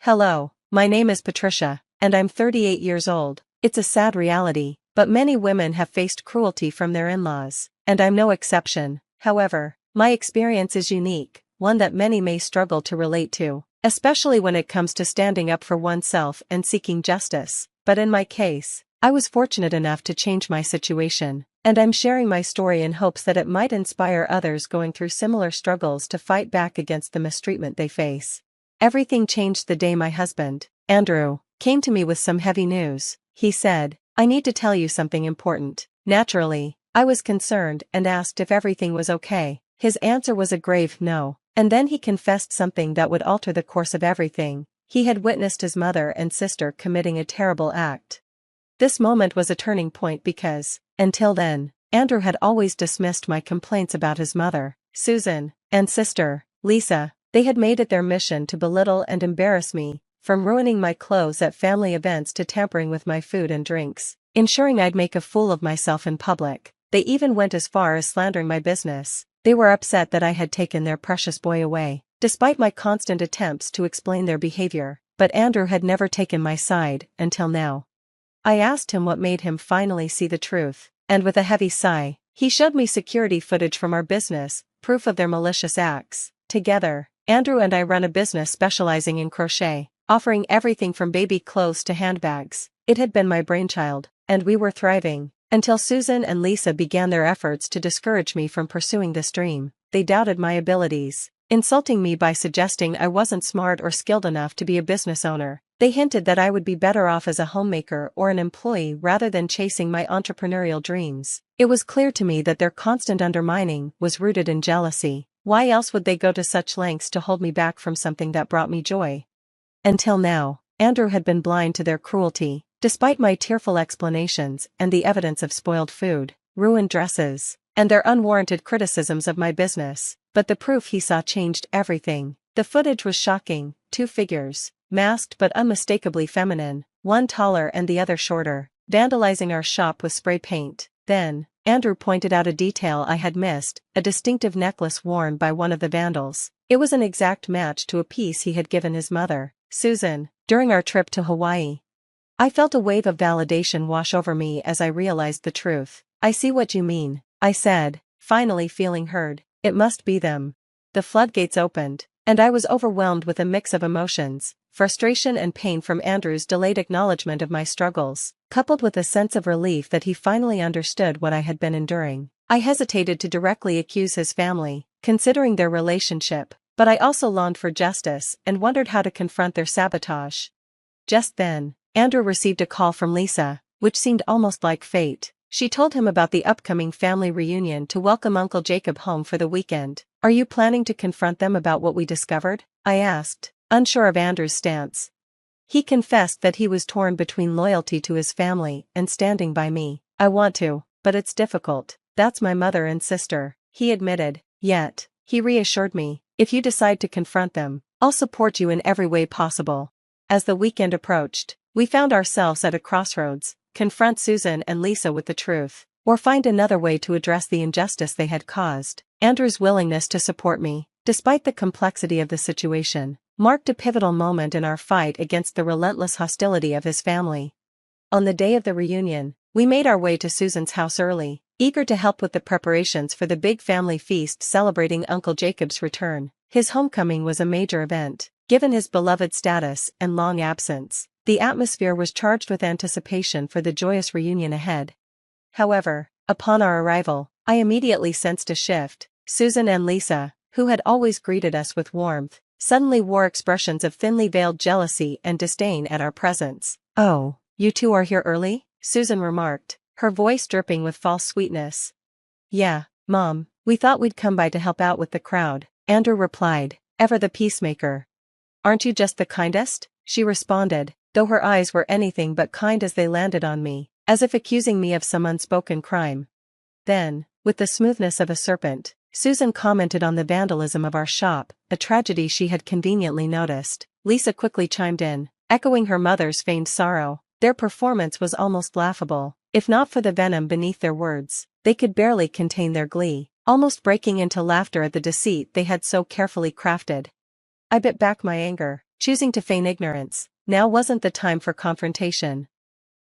Hello, my name is Patricia, and I'm 38 years old. It's a sad reality, but many women have faced cruelty from their in-laws, and I'm no exception. However, my experience is unique, one that many may struggle to relate to, especially when it comes to standing up for oneself and seeking justice. But in my case, I was fortunate enough to change my situation, and I'm sharing my story in hopes that it might inspire others going through similar struggles to fight back against the mistreatment they face. Everything changed the day my husband, Andrew, came to me with some heavy news. He said, "I need to tell you something important." Naturally, I was concerned and asked if everything was okay. His answer was a grave no, and then he confessed something that would alter the course of everything. He had witnessed his mother and sister committing a terrible act. This moment was a turning point because, until then, Andrew had always dismissed my complaints about his mother, Susan, and sister, Lisa. They had made it their mission to belittle and embarrass me, from ruining my clothes at family events to tampering with my food and drinks, ensuring I'd make a fool of myself in public. They even went as far as slandering my business. They were upset that I had taken their precious boy away, despite my constant attempts to explain their behavior, but Andrew had never taken my side until now. I asked him what made him finally see the truth, and with a heavy sigh, he showed me security footage from our business, proof of their malicious acts. Together, Andrew and I run a business specializing in crochet, offering everything from baby clothes to handbags. It had been my brainchild, and we were thriving, until Susan and Lisa began their efforts to discourage me from pursuing this dream. They doubted my abilities, insulting me by suggesting I wasn't smart or skilled enough to be a business owner. They hinted that I would be better off as a homemaker or an employee rather than chasing my entrepreneurial dreams. It was clear to me that their constant undermining was rooted in jealousy. Why else would they go to such lengths to hold me back from something that brought me joy? Until now, Andrew had been blind to their cruelty, despite my tearful explanations and the evidence of spoiled food, ruined dresses, and their unwarranted criticisms of my business. But the proof he saw changed everything. The footage was shocking: two figures, masked but unmistakably feminine, one taller and the other shorter, vandalizing our shop with spray paint. Then, Andrew pointed out a detail I had missed: a distinctive necklace worn by one of the vandals. It was an exact match to a piece he had given his mother, Susan, during our trip to Hawaii. I felt a wave of validation wash over me as I realized the truth. "I see what you mean," I said, finally feeling heard. "It must be them." The floodgates opened, and I was overwhelmed with a mix of emotions: frustration and pain from Andrew's delayed acknowledgement of my struggles, coupled with a sense of relief that he finally understood what I had been enduring. I hesitated to directly accuse his family, considering their relationship, but I also longed for justice and wondered how to confront their sabotage. Just then, Andrew received a call from Lisa, which seemed almost like fate. She told him about the upcoming family reunion to welcome Uncle Jacob home for the weekend. "Are you planning to confront them about what we discovered?" I asked, unsure of Andrew's stance. He confessed that he was torn between loyalty to his family and standing by me. "I want to, but it's difficult. That's my mother and sister," he admitted. Yet, he reassured me, "If you decide to confront them, I'll support you in every way possible." As the weekend approached, we found ourselves at a crossroads: confront Susan and Lisa with the truth, or find another way to address the injustice they had caused. Andrew's willingness to support me, despite the complexity of the situation, marked a pivotal moment in our fight against the relentless hostility of his family. On the day of the reunion, we made our way to Susan's house early, eager to help with the preparations for the big family feast celebrating Uncle Jacob's return. His homecoming was a major event, given his beloved status and long absence. The atmosphere was charged with anticipation for the joyous reunion ahead. However, upon our arrival, I immediately sensed a shift. Susan and Lisa, who had always greeted us with warmth, suddenly wore expressions of thinly veiled jealousy and disdain at our presence. "Oh, you two are here early?" Susan remarked, her voice dripping with false sweetness. "Yeah, Mom, we thought we'd come by to help out with the crowd," Andrew replied, ever the peacemaker. "Aren't you just the kindest?" she responded, though her eyes were anything but kind as they landed on me, as if accusing me of some unspoken crime. Then, with the smoothness of a serpent, Susan commented on the vandalism of our shop, a tragedy she had conveniently noticed. Lisa quickly chimed in, echoing her mother's feigned sorrow. Their performance was almost laughable. If not for the venom beneath their words, they could barely contain their glee, almost breaking into laughter at the deceit they had so carefully crafted. I bit back my anger, choosing to feign ignorance. Now wasn't the time for confrontation.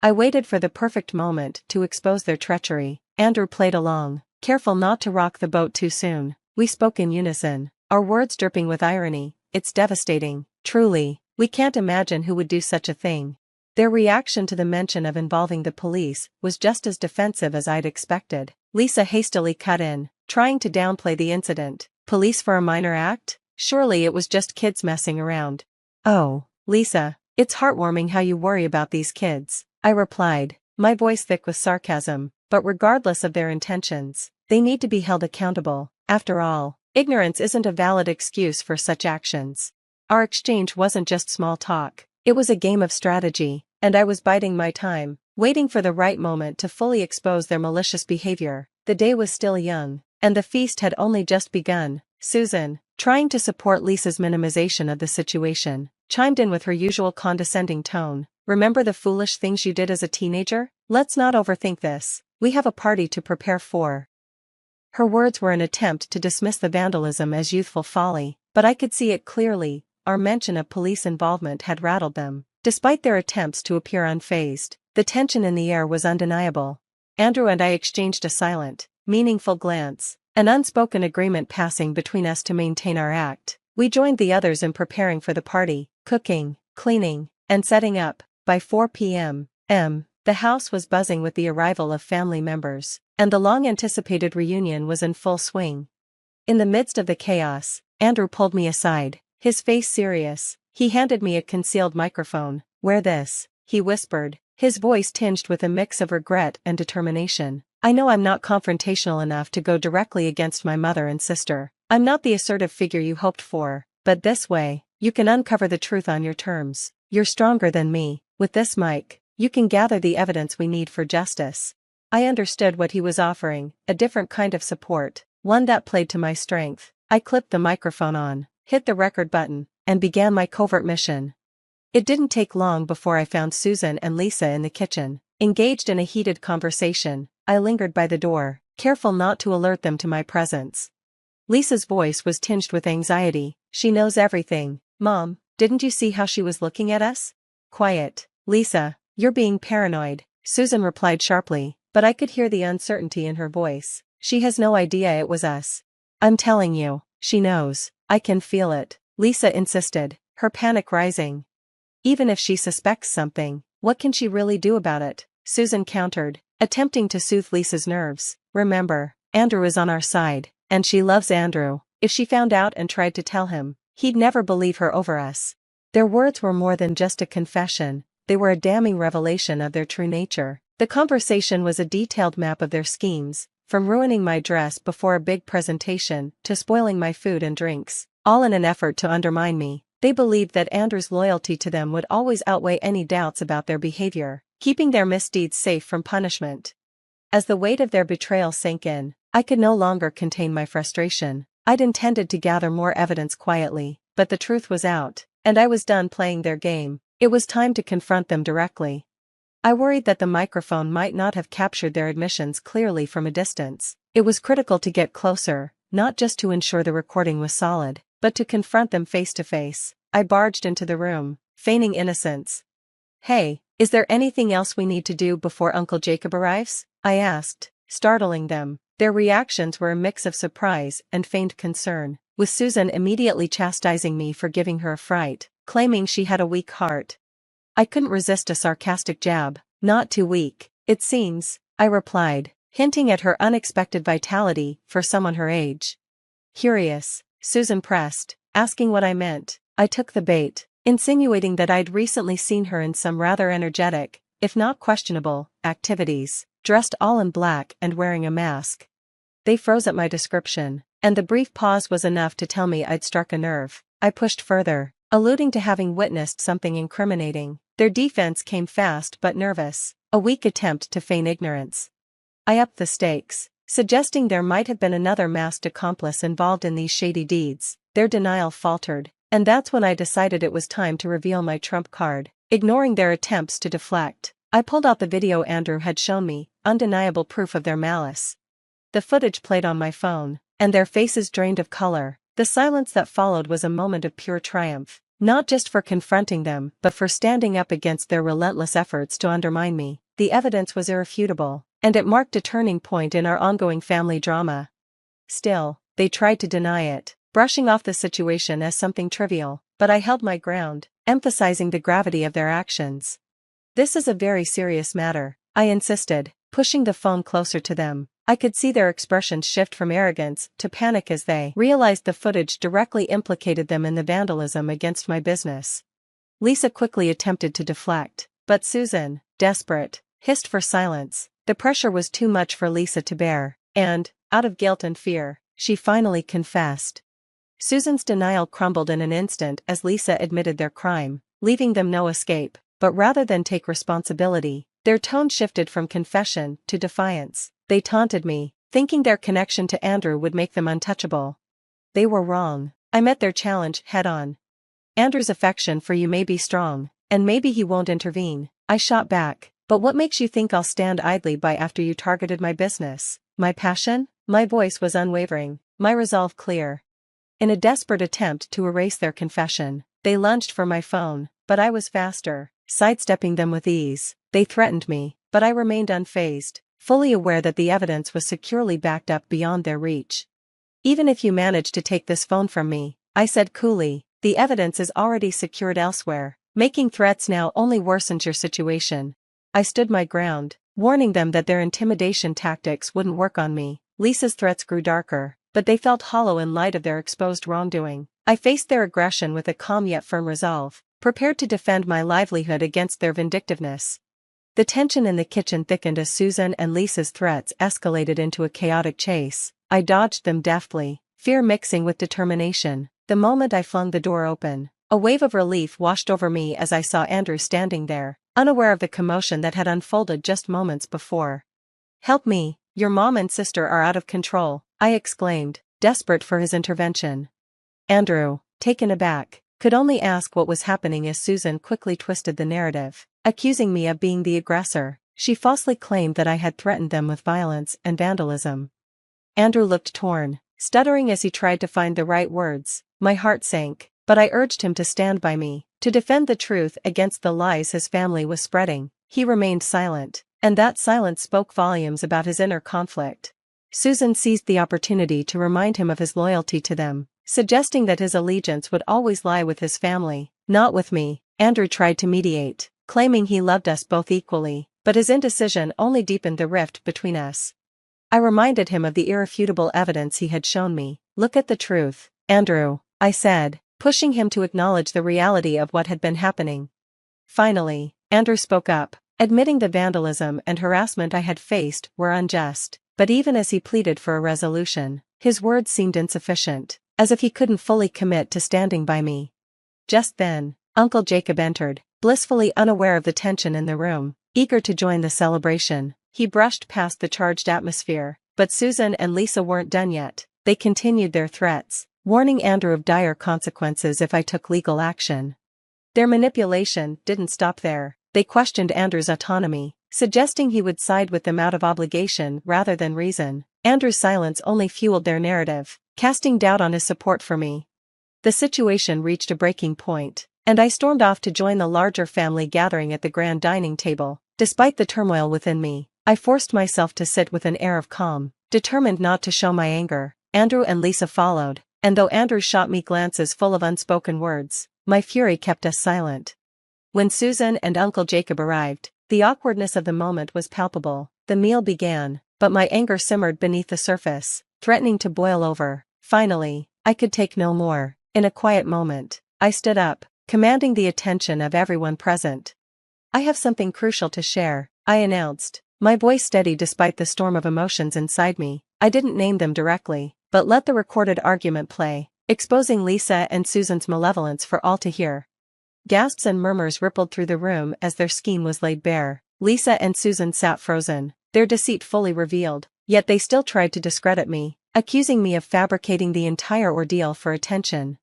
I waited for the perfect moment to expose their treachery. Andrew played along, careful not to rock the boat too soon. We spoke in unison, our words dripping with irony. It's devastating, truly. We can't imagine who would do such a thing. Their reaction to the mention of involving the police was just as defensive as I'd expected. Lisa hastily cut in, trying to downplay the incident. Police for a minor act? Surely it was just kids messing around. Oh, Lisa, it's heartwarming how you worry about these kids, I replied, my voice thick with sarcasm. But regardless of their intentions, they need to be held accountable. After all, ignorance isn't a valid excuse for such actions. Our exchange wasn't just small talk, it was a game of strategy, and I was biding my time, waiting for the right moment to fully expose their malicious behavior. The day was still young, and the feast had only just begun. Susan, trying to support Lisa's minimization of the situation, chimed in with her usual condescending tone. Remember the foolish things you did as a teenager? Let's not overthink this. We have a party to prepare for. Her words were an attempt to dismiss the vandalism as youthful folly, but I could see it clearly. Our mention of police involvement had rattled them. Despite their attempts to appear unfazed, the tension in the air was undeniable. Andrew and I exchanged a silent, meaningful glance, an unspoken agreement passing between us to maintain our act. We joined the others in preparing for the party, cooking, cleaning, and setting up. By 4 p.m., the house was buzzing with the arrival of family members, and the long-anticipated reunion was in full swing. In the midst of the chaos, Andrew pulled me aside, his face serious. He handed me a concealed microphone. Wear this, he whispered, his voice tinged with a mix of regret and determination. I know I'm not confrontational enough to go directly against my mother and sister. I'm not the assertive figure you hoped for, but this way, you can uncover the truth on your terms. You're stronger than me. With this mic, you can gather the evidence we need for justice. I understood what he was offering, a different kind of support, one that played to my strength. I clipped the microphone on, hit the record button, and began my covert mission. It didn't take long before I found Susan and Lisa in the kitchen, engaged in a heated conversation. I lingered by the door, careful not to alert them to my presence. Lisa's voice was tinged with anxiety. She knows everything. Mom, didn't you see how she was looking at us? Quiet, Lisa, you're being paranoid, Susan replied sharply, but I could hear the uncertainty in her voice. She has no idea it was us. I'm telling you, she knows. I can feel it, Lisa insisted, her panic rising. Even if she suspects something, what can she really do about it? Susan countered, attempting to soothe Lisa's nerves. Remember, Andrew is on our side, and she loves Andrew. If she found out and tried to tell him, he'd never believe her over us. Their words were more than just a confession, they were a damning revelation of their true nature. The conversation was a detailed map of their schemes, from ruining my dress before a big presentation to spoiling my food and drinks, all in an effort to undermine me. They believed that Andrew's loyalty to them would always outweigh any doubts about their behavior, keeping their misdeeds safe from punishment. As the weight of their betrayal sank in, I could no longer contain my frustration. I'd intended to gather more evidence quietly, but the truth was out, and I was done playing their game. It was time to confront them directly. I worried that the microphone might not have captured their admissions clearly from a distance. It was critical to get closer, not just to ensure the recording was solid, but to confront them face to face. I barged into the room, feigning innocence. Hey, is there anything else we need to do before Uncle Jacob arrives? I asked, startling them. Their reactions were a mix of surprise and feigned concern, with Susan immediately chastising me for giving her a fright, claiming she had a weak heart. I couldn't resist a sarcastic jab. Not too weak, it seems, I replied, hinting at her unexpected vitality for someone her age. Curious, Susan pressed, asking what I meant. I took the bait, insinuating that I'd recently seen her in some rather energetic, if not questionable, activities, dressed all in black and wearing a mask. They froze at my description, and the brief pause was enough to tell me I'd struck a nerve. I pushed further, alluding to having witnessed something incriminating. Their defense came fast but nervous, a weak attempt to feign ignorance. I upped the stakes, suggesting there might have been another masked accomplice involved in these shady deeds. Their denial faltered, and that's when I decided it was time to reveal my trump card. Ignoring their attempts to deflect, I pulled out the video Andrew had shown me, undeniable proof of their malice. The footage played on my phone, and their faces drained of color. The silence that followed was a moment of pure triumph. Not just for confronting them, but for standing up against their relentless efforts to undermine me. The evidence was irrefutable, and it marked a turning point in our ongoing family drama. Still, they tried to deny it, brushing off the situation as something trivial, but I held my ground, emphasizing the gravity of their actions. "This is a very serious matter," I insisted, pushing the phone closer to them. I could see their expressions shift from arrogance to panic as they realized the footage directly implicated them in the vandalism against my business. Lisa quickly attempted to deflect, but Susan, desperate, hissed for silence. The pressure was too much for Lisa to bear, and, out of guilt and fear, she finally confessed. Susan's denial crumbled in an instant as Lisa admitted their crime, leaving them no escape, but rather than take responsibility, their tone shifted from confession to defiance. They taunted me, thinking their connection to Andrew would make them untouchable. They were wrong. I met their challenge head-on. "Andrew's affection for you may be strong, and maybe he won't intervene," I shot back. "But what makes you think I'll stand idly by after you targeted my business? My passion?" My voice was unwavering, my resolve clear. In a desperate attempt to erase their confession, they lunged for my phone, but I was faster, sidestepping them with ease. They threatened me, but I remained unfazed, fully aware that the evidence was securely backed up beyond their reach. "Even if you manage to take this phone from me," I said coolly, "the evidence is already secured elsewhere. Making threats now only worsens your situation." I stood my ground, warning them that their intimidation tactics wouldn't work on me. Lisa's threats grew darker, but they felt hollow in light of their exposed wrongdoing. I faced their aggression with a calm yet firm resolve, prepared to defend my livelihood against their vindictiveness. The tension in the kitchen thickened as Susan and Lisa's threats escalated into a chaotic chase. I dodged them deftly, fear mixing with determination. The moment I flung the door open, a wave of relief washed over me as I saw Andrew standing there, unaware of the commotion that had unfolded just moments before. "Help me, your mom and sister are out of control," I exclaimed, desperate for his intervention. Andrew, taken aback, could only ask what was happening as Susan quickly twisted the narrative, accusing me of being the aggressor. She falsely claimed that I had threatened them with violence and vandalism. Andrew looked torn, stuttering as he tried to find the right words. My heart sank, but I urged him to stand by me, to defend the truth against the lies his family was spreading. He remained silent, and that silence spoke volumes about his inner conflict. Susan seized the opportunity to remind him of his loyalty to them, suggesting that his allegiance would always lie with his family, not with me. Andrew tried to mediate, claiming he loved us both equally, but his indecision only deepened the rift between us. I reminded him of the irrefutable evidence he had shown me. "Look at the truth, Andrew," I said, pushing him to acknowledge the reality of what had been happening. Finally, Andrew spoke up, admitting the vandalism and harassment I had faced were unjust, but even as he pleaded for a resolution, his words seemed insufficient, as if he couldn't fully commit to standing by me. Just then, Uncle Jacob entered, blissfully unaware of the tension in the room, eager to join the celebration. He brushed past the charged atmosphere, but Susan and Lisa weren't done yet. They continued their threats, warning Andrew of dire consequences if I took legal action. Their manipulation didn't stop there. They questioned Andrew's autonomy, suggesting he would side with them out of obligation rather than reason. Andrew's silence only fueled their narrative, casting doubt on his support for me. The situation reached a breaking point, and I stormed off to join the larger family gathering at the grand dining table. Despite the turmoil within me, I forced myself to sit with an air of calm, determined not to show my anger. Andrew and Lisa followed, and though Andrew shot me glances full of unspoken words, my fury kept us silent. When Susan and Uncle Jacob arrived, the awkwardness of the moment was palpable. The meal began, but my anger simmered beneath the surface, threatening to boil over. Finally, I could take no more. In a quiet moment, I stood up, commanding the attention of everyone present. "I have something crucial to share," I announced, my voice steady despite the storm of emotions inside me. I didn't name them directly, but let the recorded argument play, exposing Lisa and Susan's malevolence for all to hear. Gasps and murmurs rippled through the room as their scheme was laid bare. Lisa and Susan sat frozen, their deceit fully revealed, yet they still tried to discredit me, accusing me of fabricating the entire ordeal for attention.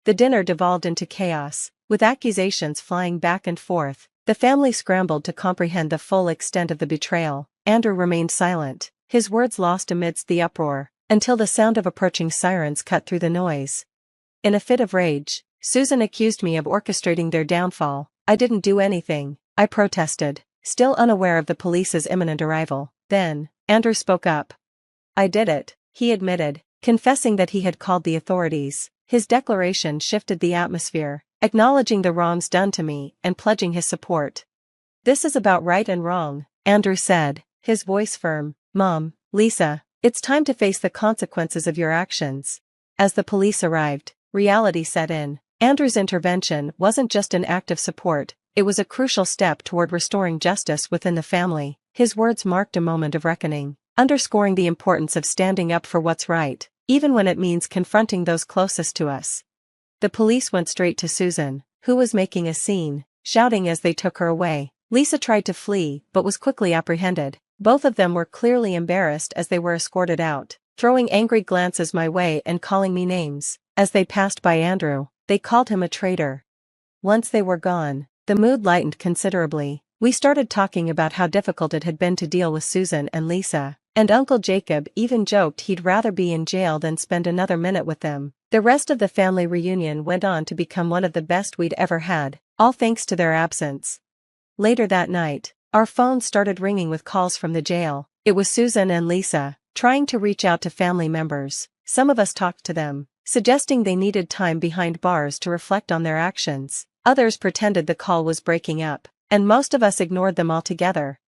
The dinner devolved into chaos, with accusations flying back and forth. The family scrambled to comprehend the full extent of the betrayal. Andrew remained silent, his words lost amidst the uproar, until the sound of approaching sirens cut through the noise. In a fit of rage, Susan accused me of orchestrating their downfall. I didn't do anything, I protested, still unaware of the police's imminent arrival. Then, Andrew spoke up. I did it, he admitted, confessing that he had called the authorities. His declaration shifted the atmosphere, acknowledging the wrongs done to me and pledging his support. This is about right and wrong, Andrew said, his voice firm. Mom, Lisa, it's time to face the consequences of your actions. As the police arrived, reality set in. Andrew's intervention wasn't just an act of support, it was a crucial step toward restoring justice within the family. His words marked a moment of reckoning, underscoring the importance of standing up for what's right, even when it means confronting those closest to us. The police went straight to Susan, who was making a scene, shouting as they took her away. Lisa tried to flee but was quickly apprehended. Both of them were clearly embarrassed as they were escorted out, throwing angry glances my way and calling me names. As they passed by Andrew, they called him a traitor. Once they were gone, the mood lightened considerably. We started talking about how difficult it had been to deal with Susan and Lisa, and Uncle Jacob even joked he'd rather be in jail than spend another minute with them. The rest of the family reunion went on to become one of the best we'd ever had, all thanks to their absence. Later that night, our phones started ringing with calls from the jail. It was Susan and Lisa, trying to reach out to family members. Some of us talked to them, suggesting they needed time behind bars to reflect on their actions. Others pretended the call was breaking up, and most of us ignored them altogether.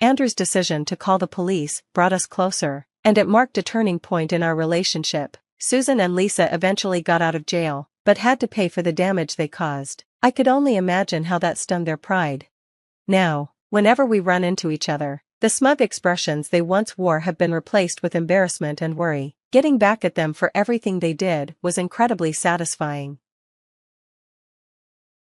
Andrew's decision to call the police brought us closer, and it marked a turning point in our relationship. Susan and Lisa eventually got out of jail, but had to pay for the damage they caused. I could only imagine how that stung their pride. Now, whenever we run into each other, the smug expressions they once wore have been replaced with embarrassment and worry. Getting back at them for everything they did was incredibly satisfying.